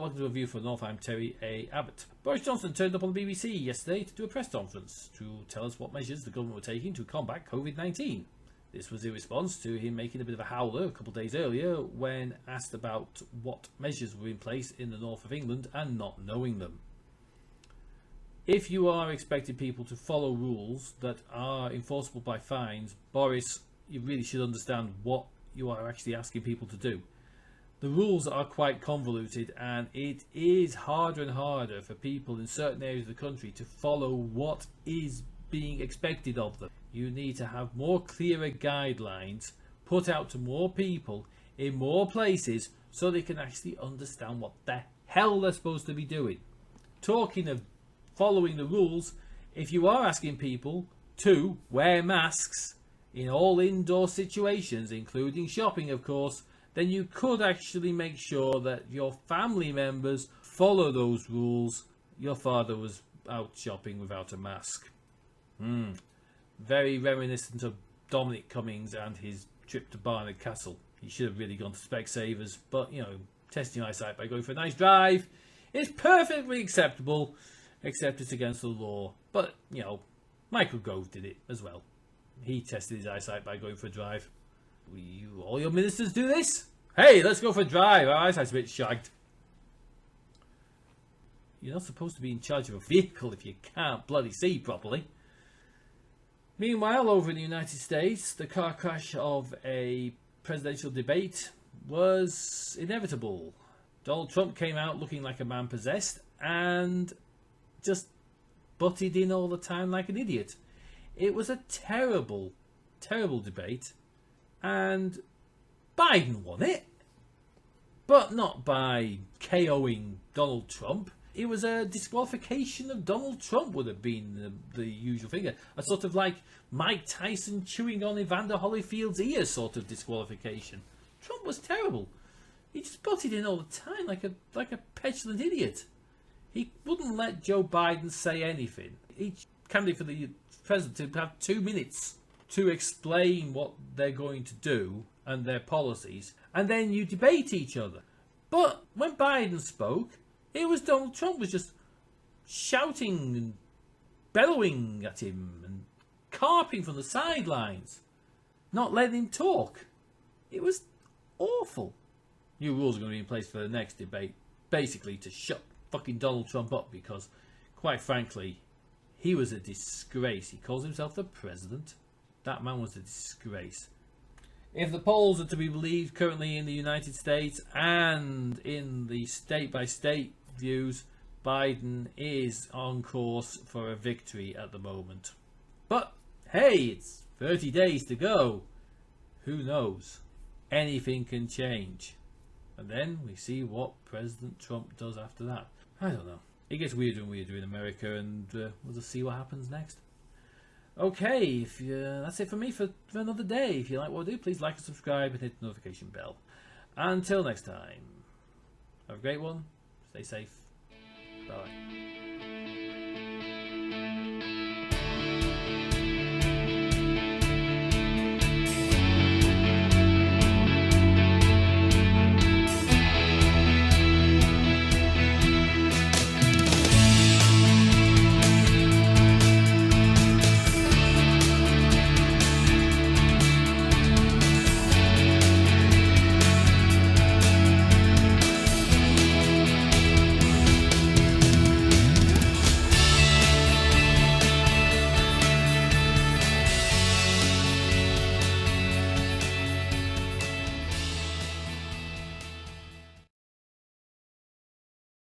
welcome to a review for North. I'm Terry A. Abbott. Boris Johnson turned up on the BBC yesterday to do a press conference to tell us what measures the government were taking to combat COVID-19. This was in response to him making a bit of a howler a couple of days earlier when asked about what measures were in place in the north of England and not knowing them. If you are expecting people to follow rules that are enforceable by fines, Boris, you really should understand what you are actually asking people to do. The rules are quite convoluted, and it is harder and harder for people in certain areas of the country to follow what is being expected of them. You need to have more clearer guidelines put out to more people in more places so they can actually understand what the hell they're supposed to be doing. Talking of following the rules, if you are asking people to wear masks in all indoor situations, including shopping of course, then you could actually make sure that your family members follow those rules. Your father was out shopping without a mask. Very reminiscent of Dominic Cummings and his trip to Barnard Castle. He should have really gone to Specsavers, but you know, testing eyesight by going for a nice drive is perfectly acceptable, except it's against the law. But you know, Michael Gove did it as well. He tested his eyesight by going for a drive. All your ministers do this? Hey, let's go for a drive. Our eyesight's a bit shagged. You're not supposed to be in charge of a vehicle if you can't bloody see properly. Meanwhile, over in the United States, the car crash of a presidential debate was inevitable. Donald Trump came out looking like a man possessed and just butted in all the time like an idiot. It was a terrible, terrible debate, and Biden won it, but not by KOing Donald Trump. It was a disqualification of Donald Trump would have been the usual thing. A sort of like Mike Tyson chewing on Evander Holyfield's ear sort of disqualification. Trump was terrible. He just butted in all the time like a petulant idiot. He wouldn't let Joe Biden say anything. Each candidate for the president to have 2 minutes to explain what they're going to do and their policies, and then you debate each other. But when Biden spoke, it was Donald Trump was just shouting and bellowing at him and carping from the sidelines, not letting him talk. It was awful. New rules are going to be in place for the next debate, basically to shut fucking Donald Trump up, because quite frankly, he was a disgrace. He calls himself the president. That man was a disgrace. If the polls are to be believed currently in the United States and in the state-by-state views, Biden is on course for a victory at the moment. But hey, it's 30 days to go. Who knows? Anything can change. And then we see what President Trump does after that. I don't know. It gets weirder and weirder in America, and we'll just see what happens next. Okay, that's it for me for another day. If you like what I do, please like and subscribe and hit the notification bell. Until next time, have a great one. Stay safe.